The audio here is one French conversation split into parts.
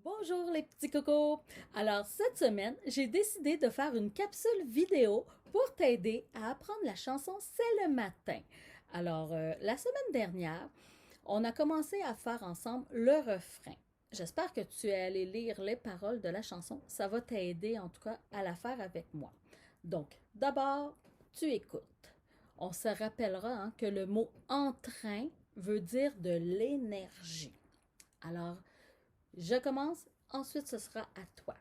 Bonjour les petits cocos! Alors cette semaine, j'ai décidé de faire une capsule vidéo pour t'aider à apprendre la chanson C'est le matin. Alors la semaine dernière, on a commencé à faire ensemble le refrain. J'espère que tu es allé lire les paroles de la chanson. Ça va t'aider en tout cas à la faire avec moi. Donc d'abord, tu écoutes. On se rappellera que le mot entrain veut dire de l'énergie. Alors, je commence, ensuite ce sera à toi.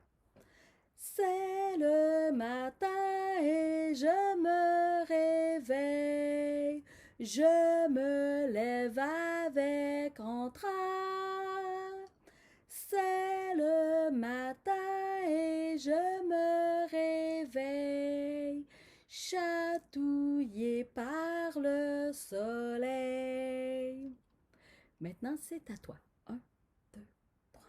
C'est le matin et je me réveille. Je me lève avec entrain. C'est le matin et je me réveille. Chatouillé par le soleil. Maintenant, c'est à toi. Un, deux, trois.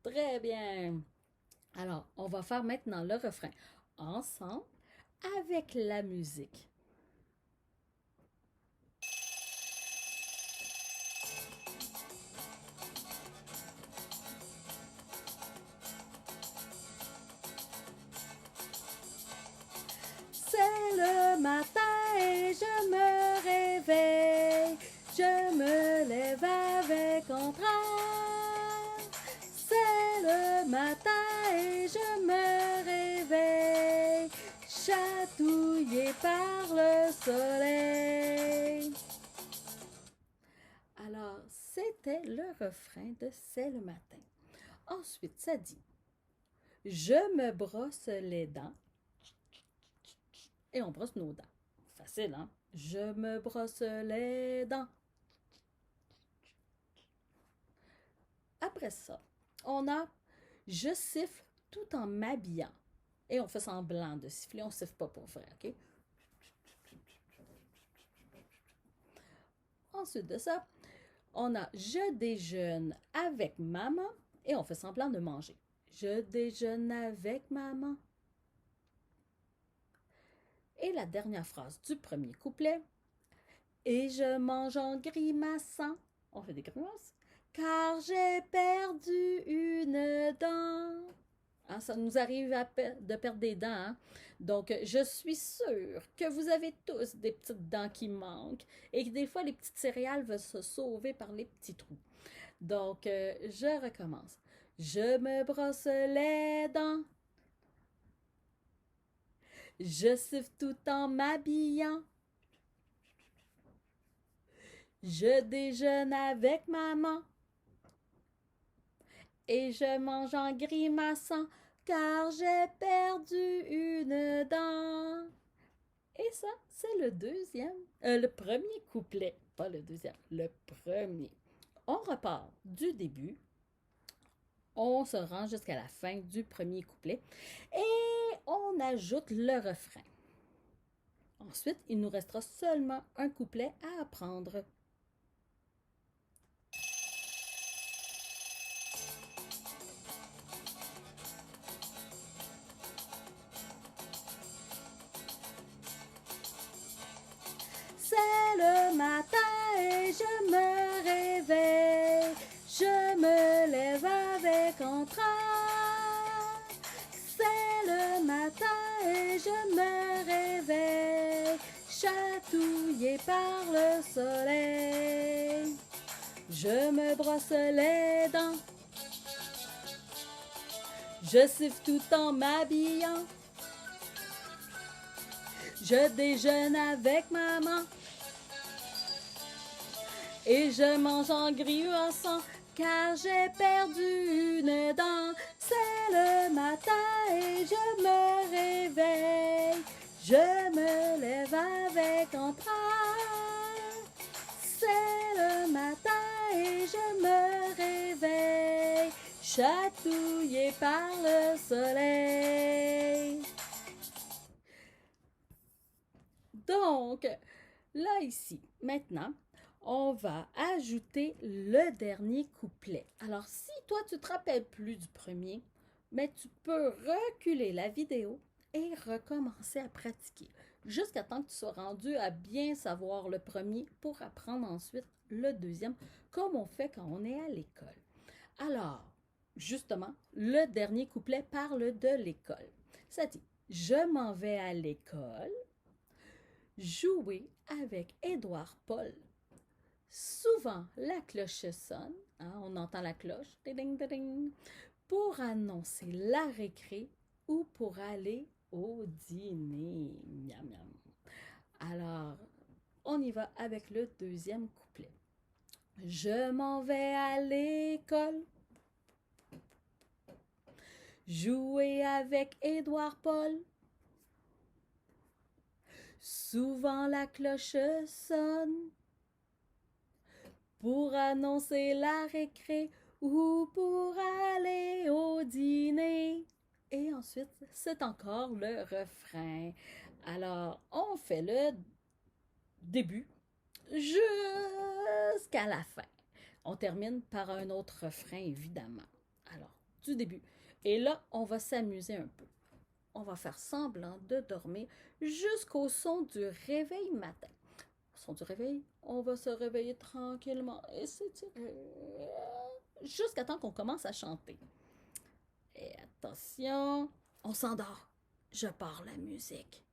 Très bien. Alors, on va faire maintenant le refrain ensemble avec la musique. C'est le matin et je me réveille. Je me lève avec entrain. C'est le matin et je me réveille. Chatouillé par le soleil. Alors, c'était le refrain de C'est le matin. Ensuite, ça dit je me brosse les dents. Et on brosse nos dents. Facile, hein? Je me brosse les dents. Après ça, on a je siffle tout en m'habillant. Et on fait semblant de siffler, on ne siffle pas pour vrai, OK? Ensuite de ça, on a je déjeune avec maman et on fait semblant de manger. Je déjeune avec maman. Et la dernière phrase du premier couplet. Et je mange en grimaçant. On fait des grimaces. Car j'ai perdu une dent. Hein, ça nous arrive de perdre des dents. Hein? Donc, je suis sûre que vous avez tous des petites dents qui manquent et que des fois, les petites céréales veulent se sauver par les petits trous. Donc, je recommence. Je me brosse les dents. Je siffle tout en m'habillant. Je déjeune avec maman. Et je mange en grimaçant car j'ai perdu une dent. Et ça, c'est le premier couplet, pas le deuxième, le premier. On repart du début, on se rend jusqu'à la fin du premier couplet et on ajoute le refrain. Ensuite, il nous restera seulement un couplet à apprendre. C'est le matin et je me réveille. Je me lève avec entrain. C'est le matin et je me réveille. Chatouillé par le soleil. Je me brosse les dents. Je siffle tout en m'habillant. Je déjeune avec maman. Et je mange en grimaçant car j'ai perdu une dent. C'est le matin et je me réveille. Je me lève avec entrain. C'est le matin et je me réveille. Chatouillé par le soleil. Donc, Donc, là, ici, maintenant, on va ajouter le dernier couplet. Alors, si toi, tu te rappelles plus du premier, mais tu peux reculer la vidéo et recommencer à pratiquer jusqu'à temps que tu sois rendu à bien savoir le premier pour apprendre ensuite le deuxième, comme on fait quand on est à l'école. Alors, justement, le dernier couplet parle de l'école. Ça dit, je m'en vais à l'école, jouer avec Édouard Paul. Souvent, la cloche sonne, hein, on entend la cloche, ding, ding, ding, pour annoncer la récré ou pour aller au dîner. Miam, miam. Alors, on y va avec le deuxième couplet. Je m'en vais à l'école, jouer avec Édouard Paul. Souvent la cloche sonne pour annoncer la récré ou pour aller au dîner. Et ensuite, c'est encore le refrain. Alors, on fait le début jusqu'à la fin. On termine par un autre refrain, évidemment. Alors, du début. Et là, on va s'amuser un peu. On va faire semblant de dormir jusqu'au son du réveil matin. Au son du réveil, on va se réveiller tranquillement et s'étirer jusqu'à temps qu'on commence à chanter. Et attention, on s'endort. Je pars la musique.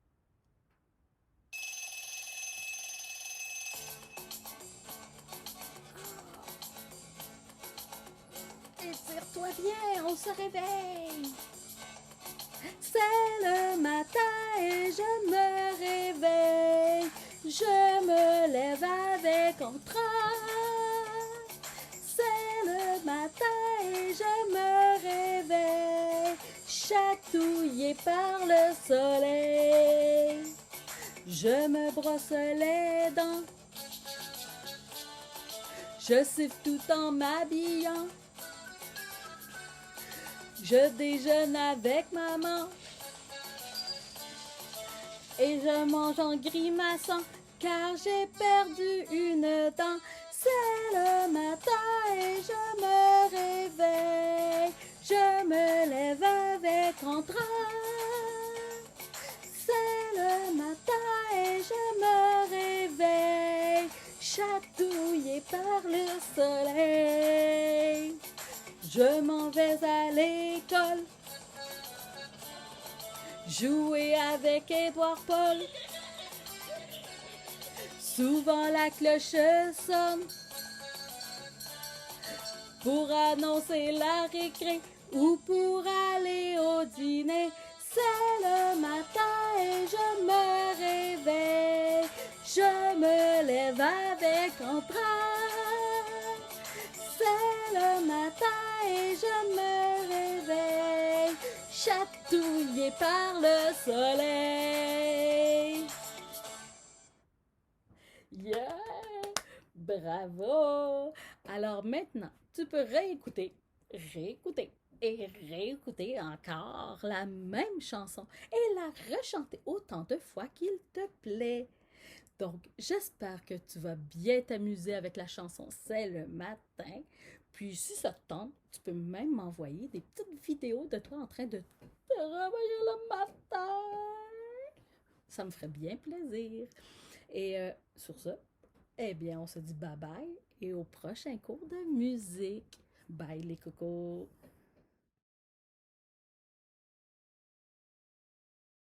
Étire-toi bien, on se réveille. C'est le matin et je me réveille. Je me lève avec entrain. C'est le matin et je me réveille, chatouillé par le soleil. Je me brosse les dents. Je siffle tout en m'habillant. Je déjeune avec maman et je mange en grimaçant car j'ai perdu une dent. C'est le matin et je me réveille, je me lève avec entrain. C'est le matin et je me réveille, chatouillé par le soleil. Je m'en vais à l'école, jouer avec Édouard Paul. Souvent la cloche sonne pour annoncer la récré ou pour aller au dîner. C'est le matin et je me réveille, je me lève avec entrain. C'est le matin et je me réveille, chatouillé par le soleil. Yeah! Bravo! Alors maintenant, tu peux réécouter et réécouter encore la même chanson et la rechanter autant de fois qu'il te plaît. Donc, j'espère que tu vas bien t'amuser avec la chanson C'est le matin. Puis, si ça te tente, tu peux même m'envoyer des petites vidéos de toi en train de te réveiller le matin. Ça me ferait bien plaisir. Et sur ça, eh bien, on se dit bye bye et au prochain cours de musique. Bye les cocos!